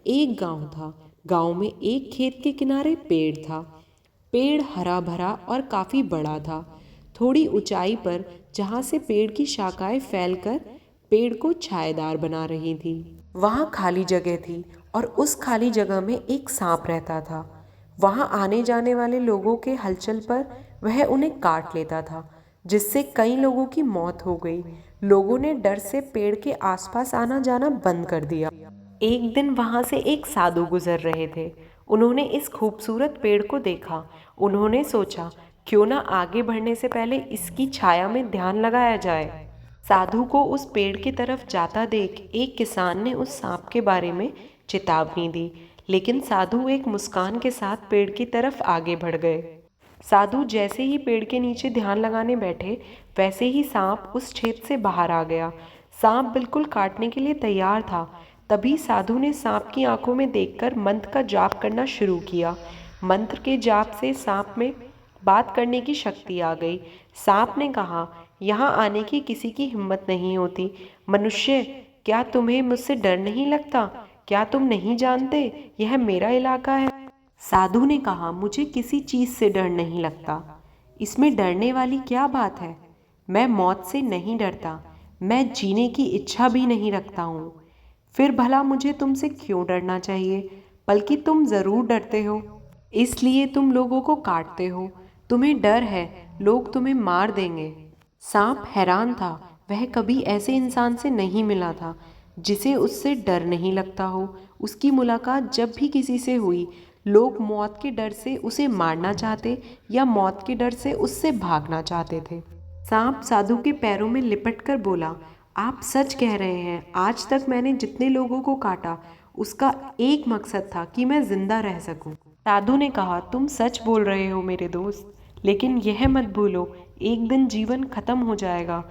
एक गांव था। गांव में एक खेत के किनारे पेड़ था। पेड़ हरा भरा और काफी बड़ा था। थोड़ी ऊंचाई पर जहां से पेड़ की शाखाएं फैलकर पेड़ को छायादार बना रही थी, वहां खाली जगह थी और उस खाली जगह में एक सांप रहता था। वहां आने जाने वाले लोगों के हलचल पर वह उन्हें काट लेता था, जिससे कई लोगों की मौत हो गई। लोगों ने डर से पेड़ के आसपास आना जाना बंद कर दिया। एक दिन वहां से एक साधु गुजर रहे थे। उन्होंने इस खूबसूरत पेड़ को देखा। उन्होंने सोचा, क्यों ना आगे बढ़ने से पहले इसकी छाया में ध्यान लगाया जाए। साधु को उस पेड़ की तरफ जाता देख एक किसान ने उस सांप के बारे में चेतावनी दी, लेकिन साधु एक मुस्कान के साथ पेड़ की तरफ आगे बढ़ गए। साधु जैसे ही पेड़ के नीचे ध्यान लगाने बैठे, वैसे ही सांप उस छेद से बाहर आ गया। सांप बिल्कुल काटने के लिए तैयार था। तभी साधु ने सांप की आंखों में देखकर मंत्र का जाप करना शुरू किया। मंत्र के जाप से सांप में बात करने की शक्ति आ गई। सांप ने कहा, यहाँ आने की किसी की हिम्मत नहीं होती। मनुष्य, क्या तुम्हें मुझसे डर नहीं लगता? क्या तुम नहीं जानते यह मेरा इलाका है? साधु ने कहा, मुझे किसी चीज से डर नहीं लगता। इसमें डरने वाली क्या बात है? मैं मौत से नहीं डरता। मैं जीने की इच्छा भी नहीं रखता हूँ। फिर भला मुझे तुमसे क्यों डरना चाहिए? बल्कि तुम जरूर डरते हो, इसलिए तुम लोगों को काटते हो। तुम्हें डर है लोग तुम्हें मार देंगे। सांप हैरान था। वह कभी ऐसे इंसान से नहीं मिला था जिसे उससे डर नहीं लगता हो। उसकी मुलाकात जब भी किसी से हुई, लोग मौत के डर से उसे मारना चाहते या मौत के डर से उससे भागना चाहते थे। सांप साधु के पैरों में लिपट कर बोला, आप सच कह रहे हैं। आज तक मैंने जितने लोगों को काटा, उसका एक मकसद था कि मैं जिंदा रह सकूं। साधु ने कहा, तुम सच बोल रहे हो मेरे दोस्त, लेकिन यह मत भूलो, एक दिन जीवन खत्म हो जाएगा।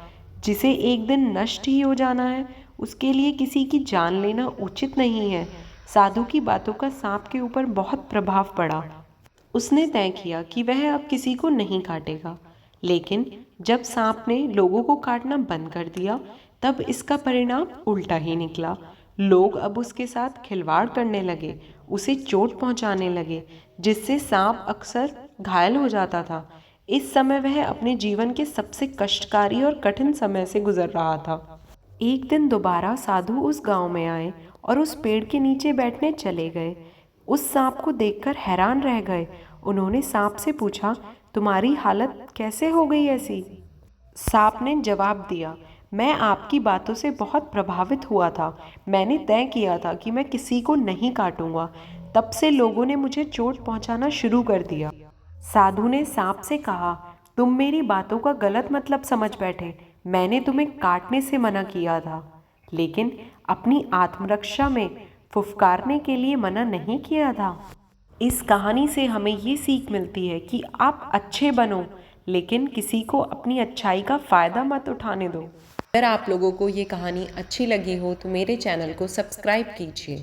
जिसे एक दिन नष्ट ही हो जाना है, उसके लिए किसी की जान लेना उचित नहीं है। साधु की बातों का सांप के ऊपर बहुत प्रभाव पड़ा। उसने तय किया कि वह अब किसी को नहीं काटेगा। लेकिन जब सांप ने लोगों को काटना बंद कर दिया, तब इसका परिणाम उल्टा ही निकला। लोग अब उसके साथ खिलवाड़ करने लगे, उसे चोट पहुंचाने लगे, जिससे सांप अक्सर घायल हो जाता था। इस समय वह अपने जीवन के सबसे कष्टकारी और कठिन समय से गुजर रहा था। एक दिन दोबारा साधु उस गांव में आए और उस पेड़ के नीचे बैठने चले गए। उस सांप को देखकर हैरान रह गए। उन्होंने सांप से पूछा, तुम्हारी हालत कैसे हो गई ऐसी? सांप ने जवाब दिया, मैं आपकी बातों से बहुत प्रभावित हुआ था। मैंने तय किया था कि मैं किसी को नहीं काटूंगा। तब से लोगों ने मुझे चोट पहुंचाना शुरू कर दिया। साधु ने सांप से कहा, तुम मेरी बातों का गलत मतलब समझ बैठे। मैंने तुम्हें काटने से मना किया था, लेकिन अपनी आत्मरक्षा में फुफकारने के लिए मना नहीं किया था। इस कहानी से हमें ये सीख मिलती है कि आप अच्छे बनो, लेकिन किसी को अपनी अच्छाई का फ़ायदा मत उठाने दो। अगर आप लोगों को ये कहानी अच्छी लगी हो तो मेरे चैनल को सब्सक्राइब कीजिए।